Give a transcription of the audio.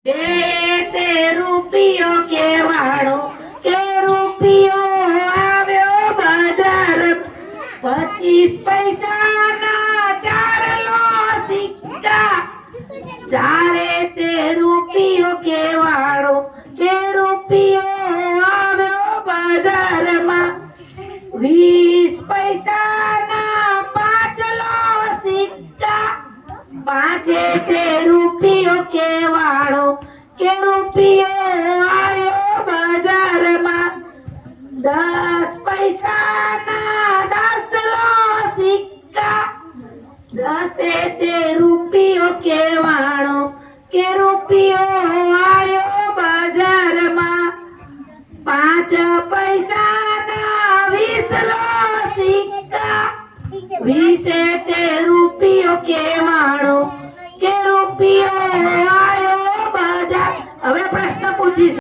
તે રૂપિયો કેવાળો કે રૂપિયો આવ્યો બજાર 25 પૈસાના ચારલો સિક્કા ચારે તે રૂપિયો કેવાળો કે રૂપિયો આવ્યો બજારમાં 20 પૈસાના પાંચલો સિક્કા પાંચે તે રૂપિયો કેવાળો કે રૂપિયો આવ્યો બજારમાં 10 પૈસાના 10લો સિક્કા દસે તે રૂપિયો કેવાળો કે રૂપિયો આવ્યો બજારમાં 5 પૈસાના 20લો સિક્કા 20 તે રૂપિયો કેવાળો કે રૂપિયો આવ્યો બજાર. હવે પ્રશ્ન પૂછીશ.